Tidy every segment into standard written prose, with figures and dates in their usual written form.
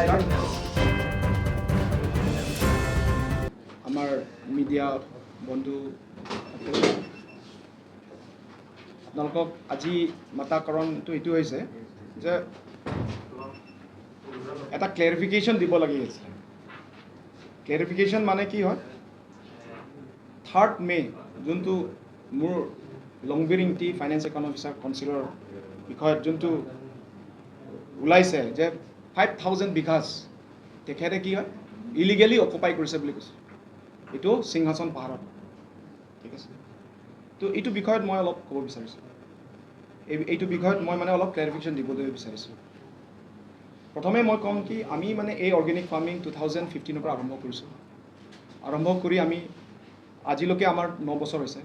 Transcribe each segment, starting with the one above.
নমস্কাৰ আমাৰ মিডিয়া বন্ধু আপোনালোকক আজি মাতা কাৰণটো এইটো হৈছে যে এটা ক্লেৰিফিকেশ্যন দিব লাগি আছে। ক্লেৰিফিকেশ্যন মানে কি হয়, 3rd May যোনটো মোৰ লংবিৰিং টি ফাইনেন্স একাউণ্ট অফিচাৰ কাউন্সিলৰ বিষয়ত যোনটো ওলাইছে যে 5,000 বিঘাছ তেখেতে কি হয় ইলিগেলি অকুপাই কৰিছে বুলি কৈছে, এইটো সিংহাসন পাহাৰত। ঠিক আছে, তো এইটো বিষয়ত মই অলপ ক'ব বিচাৰিছোঁ। এইটো বিষয়ত মই মানে অলপ ক্লেৰিফিকেশ্যন দিবলৈ বিচাৰিছোঁ। প্ৰথমে মই ক'ম কি আমি মানে এই অৰ্গেনিক ফাৰ্মিং 2015 পৰা আৰম্ভ কৰিছোঁ। আৰম্ভ কৰি আমি আজিলৈকে আমাৰ 9 বছৰ হৈছে।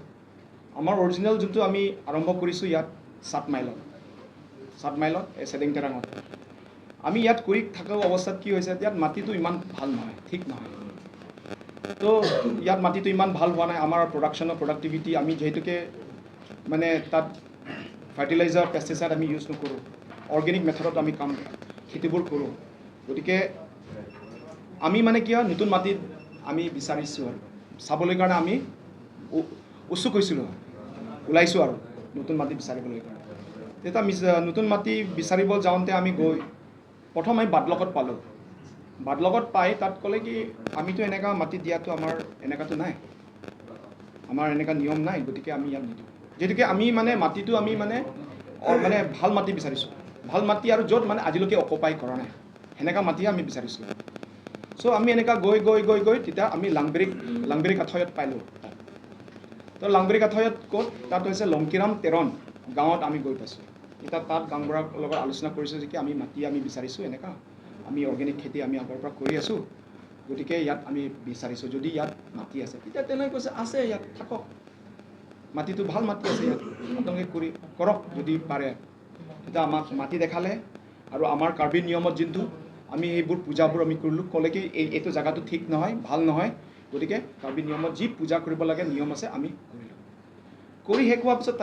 আমাৰ অৰিজিনেল যোনটো আমি আৰম্ভ কৰিছোঁ ইয়াত 7 মাইলত এই চেডিংটেৰাঙত। আমি ইয়াত কৰি থকা অৱস্থাত কি হৈছে, ইয়াত মাটিটো ইমান ভাল নহয়, ঠিক নহয়। তো ইয়াত মাটিটো ইমান ভাল হোৱা নাই। আমাৰ প্ৰডাক্টিভিটি আমি যিহেতুকে মানে তাত ফাৰ্টিলাইজাৰ পেষ্টিচাইড আমি ইউজ নকৰোঁ, অৰ্গেনিক মেথডত আমি খেতিবোৰ কৰোঁ। গতিকে আমি মানে কি হয় নতুন মাটিত আমি বিচাৰিছোঁ আৰু চাবলৈ কাৰণে আমি উৎসুক হৈছিলোঁ, ওলাইছোঁ আৰু নতুন মাটি বিচাৰিবলৈ কাৰণে। তেতিয়া নতুন মাটি বিচাৰিব যাওঁতে আমি গৈ প্ৰথম আমি বাদলকত পালোঁ। বাদলকত পাই তাত ক'লে কি আমিতো এনেকুৱা মাটি দিয়াটো আমাৰ এনেকুৱাতো নাই, আমাৰ এনেকুৱা নিয়ম নাই, গতিকে আমি ইয়াত নিদিওঁ। যিহেতুকে আমি মানে মাটিটো আমি মানে ভাল মাটি বিচাৰিছোঁ, ভাল মাটি আৰু য'ত মানে আজিলৈকে অকুপাই কৰা নাই সেনেকুৱা মাটিহে আমি বিচাৰিছোঁ। চ' আমি এনেকুৱা গৈ তেতিয়া আমি লাংবেৰী কাঠয়ত পালোঁ। তো লাংবেৰী কাঠয়ত ক'ত, তাত হৈছে লংকিৰাম তেৰণ গাঁৱত আমি গৈ পাইছোঁ। এতিয়া তাত গাঁওবুঢ়াৰ লগত আলোচনা কৰিছোঁ যে কি আমি মাটি আমি বিচাৰিছোঁ এনেকুৱা, আমি অৰ্গেনিক খেতি আমি আগৰ পৰা কৰি আছোঁ, গতিকে ইয়াত আমি বিচাৰিছোঁ যদি ইয়াত মাটি আছে। তেতিয়া তেনেকৈ কৈছে আছে, ইয়াত থাকক, মাটিটো ভাল মাটি আছে, ইয়াত আপোনালোকে কৰক যদি পাৰে। তেতিয়া আমাক মাটি দেখালে আৰু আমাৰ কাৰ্বি নিয়মত যোনটো আমি এইবোৰ পূজাবোৰ আমি কৰিলোঁ। ক'লে কি এইটো জেগাটো ঠিক নহয়, ভাল নহয়, গতিকে কাৰ্বি নিয়মত যি পূজা কৰিব লাগে নিয়ম আছে আমি কৰিলোঁ। কৰি শেষ হোৱাৰ পিছত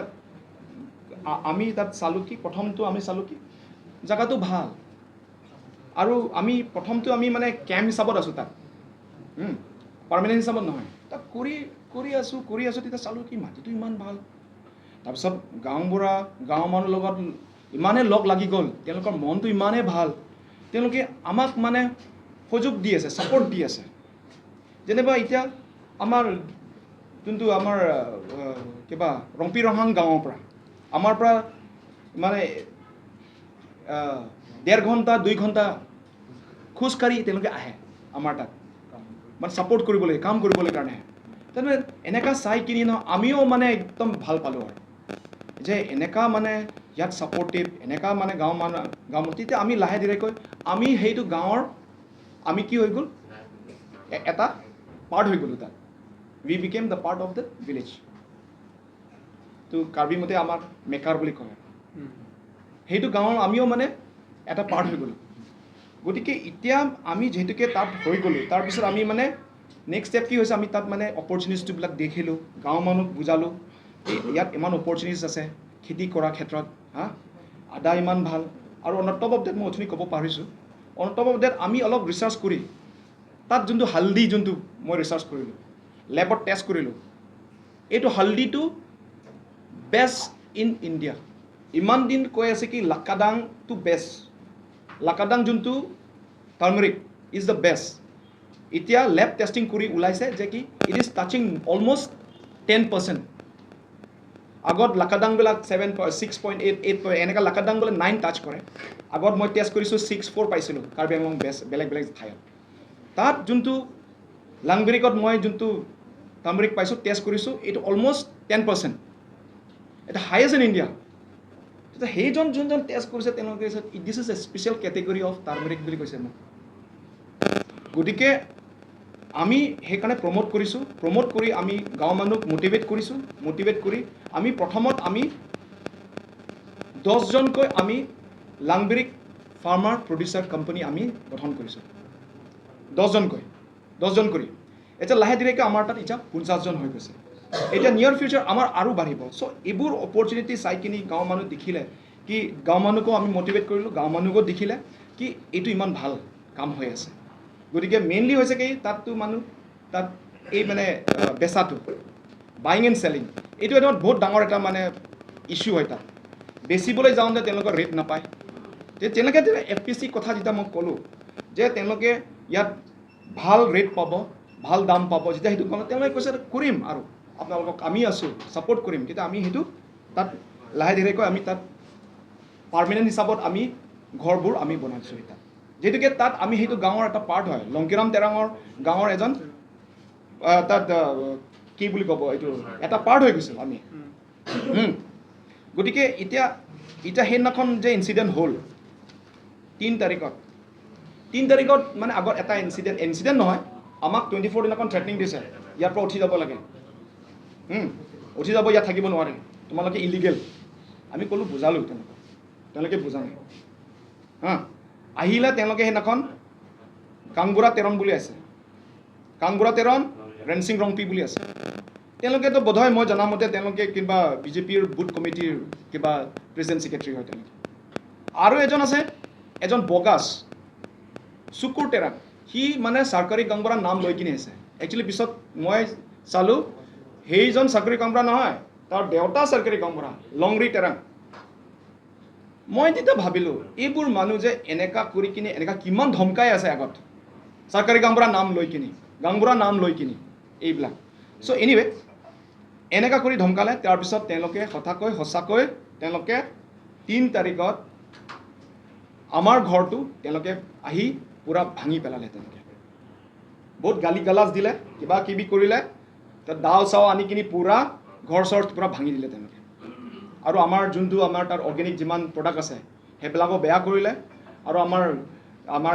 আমি তাত চালোঁ কি প্ৰথমটো আমি চালোঁ কি জেগাটো ভাল, আৰু আমি প্ৰথমটো আমি মানে কেম্প হিচাপত আছোঁ তাত, পাৰ্মানেণ্ট হিচাপত নহয়। তাত কৰি আছোঁ তেতিয়া চালোঁ কি মাটিটো ইমান ভাল। তাৰপিছত গাঁওবুঢ়া গাঁৱৰ মানুহৰ লগত ইমানেই লগ লাগি গ'ল, তেওঁলোকৰ মনটো ইমানেই ভাল, তেওঁলোকে আমাক মানে সুযোগ দি আছে, ছাপৰ্ট দি আছে। যেনিবা এতিয়া আমাৰ যোনটো আমাৰ কিবা ৰংপি ৰহাং গাঁৱৰ পৰা আমাৰ পৰা মানে 1.5 ঘণ্টা 2 ঘণ্টা খোজকাঢ়ি তেওঁলোকে আহে আমাৰ তাত, মানে ছাপৰ্ট কৰিবলৈ, কাম কৰিবলৈ কাৰণে। তাৰমানে এনেকুৱা চাই কিনি আমিও মানে একদম ভাল পালোঁ আৰু যে এনেকুৱা মানে ইয়াত ছাপৰ্টিভ, এনেকুৱা মানে গাঁও তেতিয়া আমি লাহে ধীৰেকৈ আমি সেইটো গাঁৱৰ আমি কি হৈ গ'ল, এটা পাৰ্ট হৈ গ'লোঁ তাত। We became the part of the village. তো কাৰ্বি মতে আমাক মেকাৰ বুলি কয়, সেইটো গাঁৱৰ আমিও মানে এটা পাৰ্ট হৈ গ'লোঁ। গতিকে এতিয়া আমি যিহেতুকে তাত হৈ গ'লোঁ, তাৰপিছত আমি মানে নেক্সট ষ্টেপ কি হৈছে, আমি তাত মানে অপৰচুনিটিবিলাক দেখিলোঁ, গাঁৱৰ মানুহক বুজালোঁ ইয়াত ইমান অপৰচুনিটিছ আছে খেতি কৰাৰ ক্ষেত্ৰত, আদা ইমান ভাল। আৰু অন টপ অফ ডেট মই অথনি ক'ব পাৰিছোঁ, অন টপ অফ ডেট আমি অলপ ৰিচাৰ্চ কৰি তাত যোনটো হালধি যোনটো মই ৰিচাৰ্চ কৰিলোঁ, লেবত টেষ্ট কৰিলোঁ, এইটো হালধিটো বেষ্ট ইন ইণ্ডিয়া। ইমান দিন কৈ আছে কি লাকাডাংটো বেষ্ট, লাকাডাং যোনটো টাৰ্মাৰিক ইজ দ্য বেষ্ট। এতিয়া লেব টেষ্টিং কৰি ওলাইছে যে কি ইট ইজ টাচিং অলমষ্ট 10%। আগত লাকাডাংবিলাক 6.8 এনেকুৱা, লাকাডাংবিলাক 9 টাচ কৰে। আগত মই টেষ্ট কৰিছোঁ 6.4 পাইছিলোঁ কাৰ্বি আংলং বেলেগ ঠাইত। তাত যোনটো লাংবেৰিকত মই যোনটো টাৰ্মাৰিক পাইছোঁ, টেষ্ট কৰিছোঁ, এইটো অলমষ্ট 10%, এটা হাইয়েষ্ট ইন ইণ্ডিয়া। তেতিয়া সেইজন যোনজন টেষ্ট কৰিছে তেওঁলোকে কৈছে this is a special category of turmeric বুলি কৈছে মোক। গতিকে আমি সেইকাৰণে প্ৰমোট কৰি আমি গাঁৱৰ মানুহক মটিভেট কৰি আমি প্ৰথমত আমি 10জনকৈ আমি লাংবেৰিক ফাৰ্মাৰ প্ৰডিউচাৰ কোম্পানী আমি গঠন কৰিছোঁ। 10জন কৰি এতিয়া লাহে ধীৰেকৈ আমাৰ তাত এতিয়া 50জন হৈ গৈছে। এতিয়া নিয়াৰ ফিউচাৰ আমাৰ আৰু বাঢ়িব। চ' এইবোৰ অপৰচুনিটি চাই কিনি গাঁৱৰ মানুহ দেখিলে কি, গাঁৱৰ মানুহকো আমি মটিভেট কৰিলোঁ, গাঁৱৰ মানুহকো দেখিলে কি এইটো ইমান ভাল, কাম হৈ আছে গতিকে মেইনলি হৈছে কি তাততো মানুহ তাত এই মানে বেচাটো বাইং এণ্ড চেলিং এইটো এটা বহুত ডাঙৰ এটা মানে ইছ্যু হয় তাত বেচিবলৈ যাওঁতে তেওঁলোকৰ ৰেট নাপায় তেনেকৈ FPC কথা যেতিয়া মই ক'লোঁ যে তেওঁলোকে ইয়াত ভাল ৰেট পাব ভাল দাম পাব যেতিয়া সেইটো ক'লে তেওঁলোকে কৈছে কৰিম আৰু আপোনালোকক আমি আছোঁ ছাপোৰ্ট কৰিম তেতিয়া আমি সেইটো তাত লাহে ধীৰেকৈ আমি তাত পাৰ্মানেণ্ট হিচাপত আমি ঘৰবোৰ আমি বনাইছোঁ তাত যিহেতুকে তাত আমি সেইটো গাঁৱৰ এটা পাৰ্ট হয় লংকিৰাম তেৰাঙৰ গাঁৱৰ এজন তাত কি বুলি ক'ব এইটো এটা পাৰ্ট হৈ গৈছোঁ আমি গতিকে এতিয়া সেইদিনাখন যে ইনচিডেণ্ট হ'ল 3 তাৰিখত মানে আগত এটা ইনচিডেণ্ট নহয় আমাক 24 দিনাখন থ্ৰেটনিং দিছে ইয়াৰ পৰা উঠি যাব লাগে উঠি যাব ইয়াত থাকিব নোৱাৰে তোমালোকে ইলিগেল আমি ক'লোঁ বুজালোঁ তেওঁলোকে বুজা নাই আহিলে তেওঁলোকে সেইদিনাখন কাংগুৰা তেৰণ বুলি আছে কাংগুৰা তেৰণ ৰেনচিং ৰংপি বুলি আছে তেওঁলোকেতো বোধহয় মই জনামতে তেওঁলোকে কিবা BJPৰ বুথ কমিটিৰ কিবা প্ৰেচিডেণ্ট ছেক্ৰেটাৰী হয় তেওঁলোকে আৰু এজন আছে এজন বগাছ চুকুৰ তেৰাং সি মানে চৰকাৰী গাংবুৰাৰ নাম লৈ কিনে আছে একচুৱেলি পিছত মই চালোঁ সেইজন চৰকাৰী গাংবুৰা নহয় তাৰ দেউতা চৰকাৰী গাংবুৰা লংৰি তেৰাং মই তেতিয়া ভাবিলোঁ এইবোৰ মানুহ যে এনেকা কৰি কিনে এনেকা কিমান ধমকাই আছে আগত চৰকাৰী গাংবুৰা নাম লৈ কিনে গাংবুৰা নাম লৈ কিনে এইবিলাক চ' এনিৱে এনেকা কৰি ধমকালে তাৰপিছত তেওঁলোকে সঁচাকৈ তেওঁলোকে 3 তাৰিখত আমাৰ ঘৰটো তেওঁলোকে আহি পুৰা ভাঙি পেলালে তেওঁলোকে বহুত গালি গালাজ দিলে কিবা কিবি কৰিলে দাও চাও আনি কিনি পুৰা ঘৰ চৰ পুৰা ভাঙি দিলে তেওঁলোকে আৰু আমাৰ যোনটো আমাৰ তাৰ অৰ্গেনিক যিমান প্ৰডাক্ট আছে সেইবিলাকো বেয়া কৰিলে আৰু আমাৰ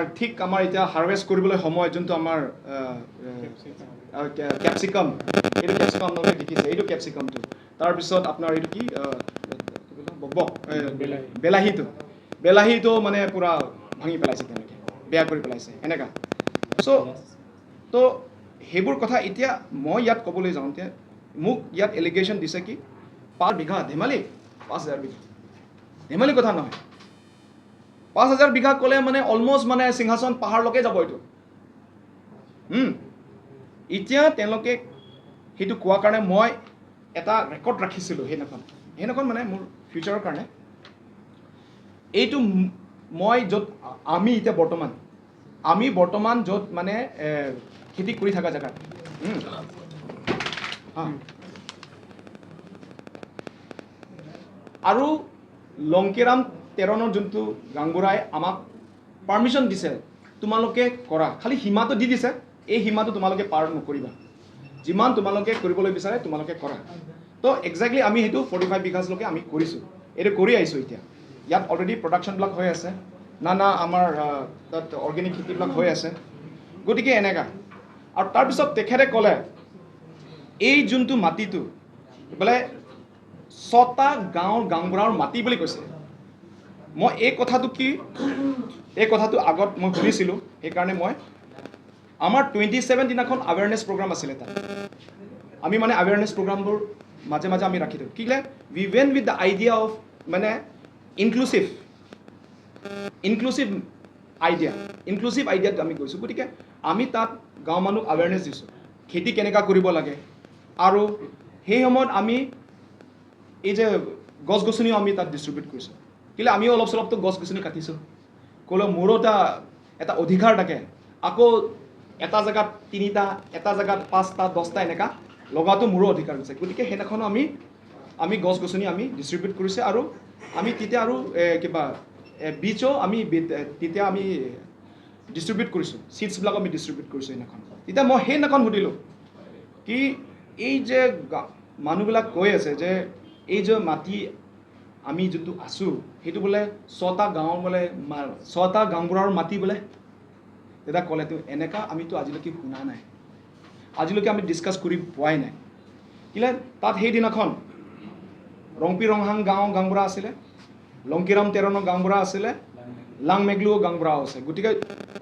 এতিয়া হাৰভেষ্ট কৰিবলৈ সময় যোনটো আমাৰ কেপচিকাম এইটো কেপচিকাম আপোনালোকে দেখিছে এইটো কেপচিকামটো তাৰপিছত আপোনাৰ এইটো কি বিলাহীটো মানে পুৰা ভাঙি পেলাইছে তেওঁলোকে বেয়া কৰি পেলাইছে এনেকা তো সেইবোৰ কথা এতিয়া মই ইয়াত ক'বলৈ যাওঁতে মোক ইয়াত এলিগেশ্যন দিছে কি 5 বিঘা ধেমালি 5000 বিঘা ধেমালি কথা নহয় 5000 বিঘা ক'লে মানে অলমষ্ট মানে সিংহাসন পাহাৰলৈকে যাব এইটো এতিয়া তেওঁলোকে সেইটো কোৱাৰ কাৰণে মই এটা ৰেকৰ্ড ৰাখিছিলোঁ সেইদিনাখন মানে মোৰ ফিউচাৰৰ কাৰণে এইটো মই য'ত আমি এতিয়া বৰ্তমান য'ত মানে খেতি কৰি থকা জেগাত আৰু লংকিৰাম তেৰণৰ যোনটো গাংবুৰাই আমাক পাৰ্মিশ্যন দিছে তোমালোকে কৰা খালি সীমাটো দি দিছে এই সীমাটো তোমালোকে পাৰ নকৰিবা যিমান তোমালোকে কৰিবলৈ বিচাৰে তোমালোকে কৰা তো এক্সেক্টলি আমি সেইটো 45 বিঘালৈকে আমি কৰিছোঁ এইটো কৰি আহিছোঁ এতিয়া ইয়াত অলৰেডি প্ৰডাকশ্যনবিলাক হৈ আছে না আমাৰ তাত অৰ্গেনিক খেতিবিলাক হৈ আছে গতিকে এনেকা আৰু তাৰপিছত তেখেতে ক'লে এই যোনটো মাটিটো বোলে 6টা গাঁৱৰ গাংবুৰাৰ মাটি বুলি কৈছে মই এই কথাটো আগত মই শুনিছিলোঁ সেইকাৰণে মই আমাৰ 27 দিনাখন আৱেৰনেছ প্ৰগ্ৰাম আছিলে তাত আমি মানে আৱেৰনেছ প্ৰগ্ৰামবোৰ মাজে মাজে আমি ৰাখি দিওঁ কি ক'লে we went with the idea of মানে ইনক্লুচিভ আইডিয়াত আমি গৈছোঁ গতিকে আমি তাত গাঁও মানুহক আৱেৰনেছ দিছোঁ খেতি কেনেকুৱা কৰিব লাগে আৰু সেই সময়ত আমি এই যে গছ গছনিও আমি তাত ডিষ্ট্ৰিবিউট কৰিছোঁ কেলৈ আমিও অলপ চলপতো গছ গছনি কাটিছোঁ ক'লেও মোৰো এটা অধিকাৰ থাকে আকৌ এটা জেগাত 3টা এটা জেগাত 5টা 10টা এনেকা লগাটো মোৰো অধিকাৰ হৈছে গতিকে সেইদিনাখন আমি গছ গছনি আমি ডিষ্ট্ৰিবিউট কৰিছে আৰু আমি তেতিয়া আৰু কিবা বীজো আমি তেতিয়া আমি ডিষ্ট্ৰিবিউট কৰিছোঁ চিডছবিলাক আমি ডিষ্ট্ৰিবিউট কৰিছোঁ সেইদিনাখন তেতিয়া মই সেইদিনাখন সুধিলোঁ কি এই যে মানুহবিলাক কৈ আছে যে এই যে মাটি আমি যোনটো আছোঁ সেইটো বোলে 6টা গাঁৱৰ বোলে 6টা গাঁওবুঢ়াৰ মাটি বোলে তেতিয়া ক'লে এনেকা আমিতো আজিলৈকে শুনা নাই আজিলৈকে আমি ডিছকাছ কৰি পোৱাই নাই কিলে তাত সেইদিনাখন ৰংপি ৰংহাং গাঁওবুঢ়া আছিলে লংকিৰাম তেৰণৰ গাঁওবুঢ়া আছিলে লাংমেগলু গাঁওবুঢ়াও আছে গতিকে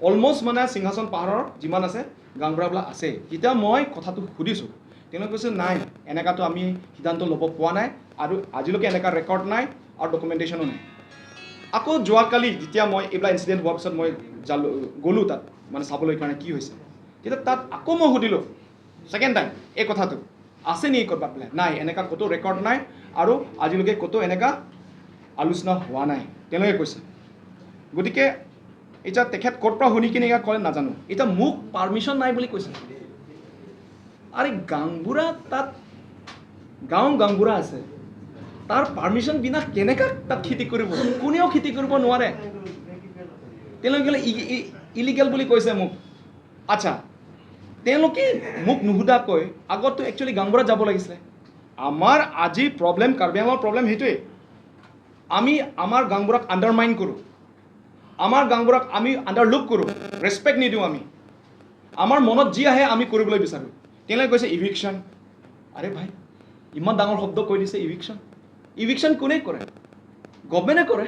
অলমষ্ট মানে সিংহাসন পাহাৰৰ যিমান আছে গাঁওবুঢ়াবিলাক আছে তেতিয়া মই কথাটো সুধিছোঁ তেওঁলোকে কৈছে নাই এনেকাতো আমি সিদ্ধান্ত ল'ব পোৱা নাই আৰু আজিলৈকে এনেকা ৰেকৰ্ড নাই আৰু ডকুমেণ্টেশ্যনো নাই আকৌ যোৱাকালি যেতিয়া মই এইবিলাক ইনচিডেণ্ট হোৱাৰ পিছত মই গ'লোঁ তাত মানে চাবলৈ কাৰণে কি হৈছে তেতিয়া তাত আকৌ মই সুধিলোঁ ছেকেণ্ড টাইম এই কথাটো আছে নেকি ক'ৰবাত বোলে নাই এনেকুৱা ক'তো ৰেকৰ্ড নাই আৰু আজিলৈকে ক'তো এনেকুৱা আলোচনা হোৱা নাই তেওঁলোকে কৈছে গতিকে এতিয়া তেখেত ক'ৰ পৰা শুনি কিনে ক'লে নাজানো এতিয়া মোক পাৰ্মিশ্যন নাই বুলি কৈছে আৰে গাংবুঢ়া তাত গাংবুঢ়া আছে তাৰ পাৰ্মিশ্যন বিনা কেনেকৈ তাত খেতি কৰিব কোনেও খেতি কৰিব নোৱাৰে তেওঁলোকে ইলিগেল বুলি কৈছে মোক আচ্ছা তেওঁলোকে মোক নুসুধাকৈ আগতো একচুৱেলি গাংবুঢ়াত যাব লাগিছিলে আমাৰ আজি প্ৰব্লেম কাৰ্বি আংলঙৰ প্ৰব্লেম সেইটোৱে আমি আমাৰ গাংবুঢ়াক আণ্ডাৰমাইন কৰোঁ আমাৰ গাংবুঢ়াক আমি আণ্ডাৰলুক কৰোঁ ৰেচপেক্ট নিদিওঁ আমি আমাৰ মনত যি আহে আমি কৰিবলৈ বিচাৰোঁ তেওঁলোকে কৈছে ইভিকশ্যন আৰে ভাই ইমান ডাঙৰ শব্দ কৈ দিছে ইভিকশ্যন কোনে কৰে গভৰ্ণমেণ্টে কৰে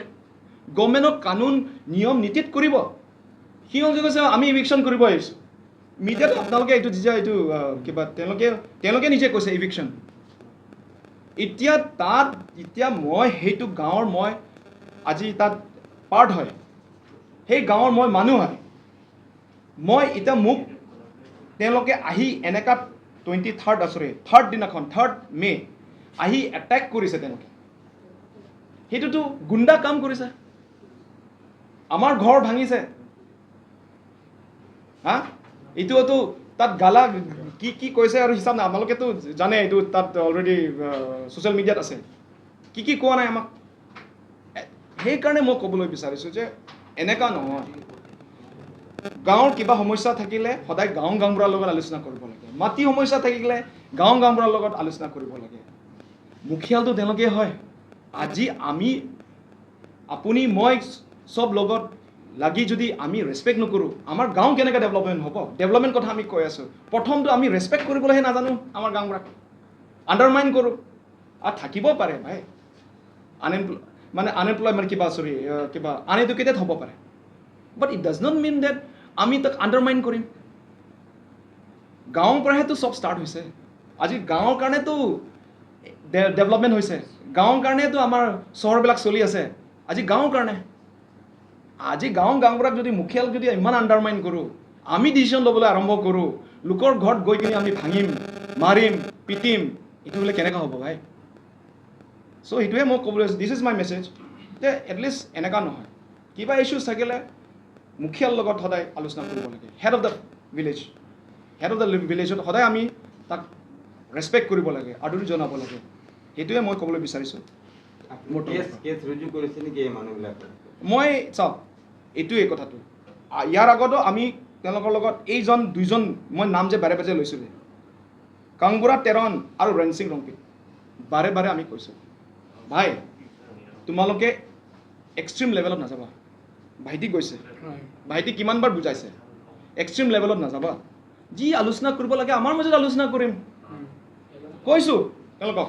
গভৰ্ণমেণ্টৰ কানুন নিয়ম নীতিত কৰিব সিহঁতে কৈছে আমি ইভিকশ্যন কৰিব আহিছোঁ মিডিয়াত আপোনালোকে এইটো যেতিয়া এইটো কিবা তেওঁলোকে নিজে কৈছে ইভিকশ্যন এতিয়া মই সেইটো গাঁৱৰ মই আজি তাত পাৰ্ট হয় সেই গাঁৱৰ মই মানুহ হয় মই এতিয়া মোক তেওঁলোকে আহি এনেকুৱা 23rd দিনাখন 3rd মে আহি এটেক কৰিছে তেওঁলোকে সেইটোতো গুণ্ডা কাম কৰিছে আমাৰ ঘৰ ভাঙিছে হা এইটোতো তাত গালা কি কৈছে আৰু হিচাপ নাই আপোনালোকেতো জানে এইটো তাত অলৰেডি ছ'চিয়েল মিডিয়াত আছে কি কোৱা নাই আমাক সেইকাৰণে মই ক'বলৈ বিচাৰিছোঁ যে এনেকুৱা নহয় গাঁৱৰ কিবা সমস্যা থাকিলে সদায় গাঁওবুঢ়াৰ লগত আলোচনা কৰিব লাগে মাটি সমস্যা থাকিলে গাঁওবুঢ়াৰ লগত আলোচনা কৰিব লাগে মুখিয়ালটো তেওঁলোকে হয় আজি আপুনি মই চব লগত লাগি যদি আমি ৰেচপেক্ট নকৰোঁ আমাৰ গাঁও কেনেকৈ ডেভেলপমেণ্ট হ'ব ডেভেলপমেণ্ট কথা আমি কৈ আছোঁ প্ৰথমটো আমি ৰেচপেক্ট কৰিবলৈহে নাজানো আমাৰ গাঁওবুঢ়াক আণ্ডাৰমাইন কৰোঁ আৰু থাকিব পাৰে ভাই আনএমপ্লয় মানে কিবা আনএডুকেটেড হ'ব পাৰে but it does not mean that আমি তাক আণ্ডাৰমাইন কৰিম গাঁৱৰ পৰাহেতো চব ষ্টাৰ্ট হৈছে আজি গাঁৱৰ কাৰণেতো ডেভেলপমেণ্ট হৈছে গাঁৱৰ কাৰণেতো আমাৰ চহৰবিলাক চলি আছে আজি গাঁৱৰ কাৰণে আজি গাঁওবুঢ়াক যদি মুখিয়ালক যদি ইমান আণ্ডাৰমাইন কৰোঁ আমি ডিচিশ্যন ল'বলৈ আৰম্ভ কৰোঁ লোকৰ ঘৰত গৈ কিনে আমি ভাঙিম মাৰিম পিটিম এইটো বোলে কেনেকৈ হ'ব ভাই চ' সেইটোৱে মই ক'বলৈ দিছ ইজ মাই মেছেজ যে এটলিষ্ট এনেকুৱা নহয় কিবা ইছ্যুজ থাকিলে মুখিয়ালৰ লগত সদায় আলোচনা কৰিব লাগে হেড অফ দ্য ভিলেজত সদায় আমি তাক ৰেচপেক্ট কৰিব লাগে আদৰি জনাব লাগে সেইটোৱে মই ক'বলৈ বিচাৰিছোঁ মই চাওক এইটোৱে কথাটো ইয়াৰ আগতো আমি তেওঁলোকৰ লগত এইজন দুইজন মই নাম যে বাৰে বাৰে লৈছিলোঁ কাংবুঢ়া তেৰণ আৰু ৰেঞ্চিং ৰংপিত বাৰে আমি কৈছোঁ ভাই তোমালোকে এক্সট্ৰিম লেভেলত নাযাবা ভাইটি গৈছে ভাইটি কিমানবাৰ বুজাইছে এক্সট্ৰিম লেভেলত নাযাবা যি আলোচনা কৰিব লাগে আমাৰ মাজত আলোচনা কৰিম কৈছোঁ তেওঁলোকক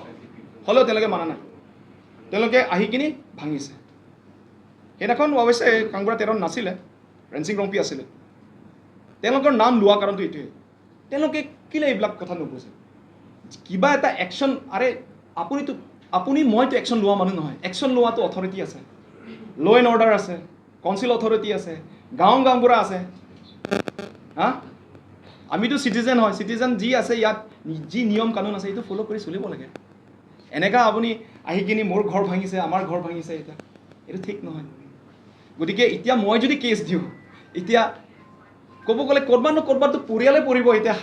হ'লেও তেওঁলোকে মানা নাই তেওঁলোকে আহি কিনি ভাঙিছে সেইদিনাখন অৱশ্যে কাংবুঢ়া তেৰণ নাছিলে ৰেঞ্চিং ৰংপি আছিলে তেওঁলোকৰ নাম লোৱা কাৰণটো এইটোৱে তেওঁলোকে কেলৈ এইবিলাক কথা নুবুজে কিবা এটা একশ্যন আৰে মইতো একশ্যন লোৱা মানুহ নহয় একশ্যন লোৱাটো অথৰিটি আছে ল' এণ্ড অৰ্ডাৰ আছে কাউন্সিল অথৰিটি আছে গাঁওবুঢ়া আছে হা আমিতো চিটিজেন হয় চিটিজেন যি আছে ইয়াত যি নিয়ম কানুন আছে সেইটো ফ'ল' কৰি চলিব লাগে এনেকুৱা আপুনি আহি কিনি মোৰ ঘৰ ভাঙিছে আমাৰ ঘৰ ভাঙিছে এতিয়া এইটো ঠিক নহয় গতিকে এতিয়া মই যদি কেছ দিওঁ এতিয়া ক'ব গ'লে ক'ৰবাততো পৰিয়ালে পৰিব এতিয়া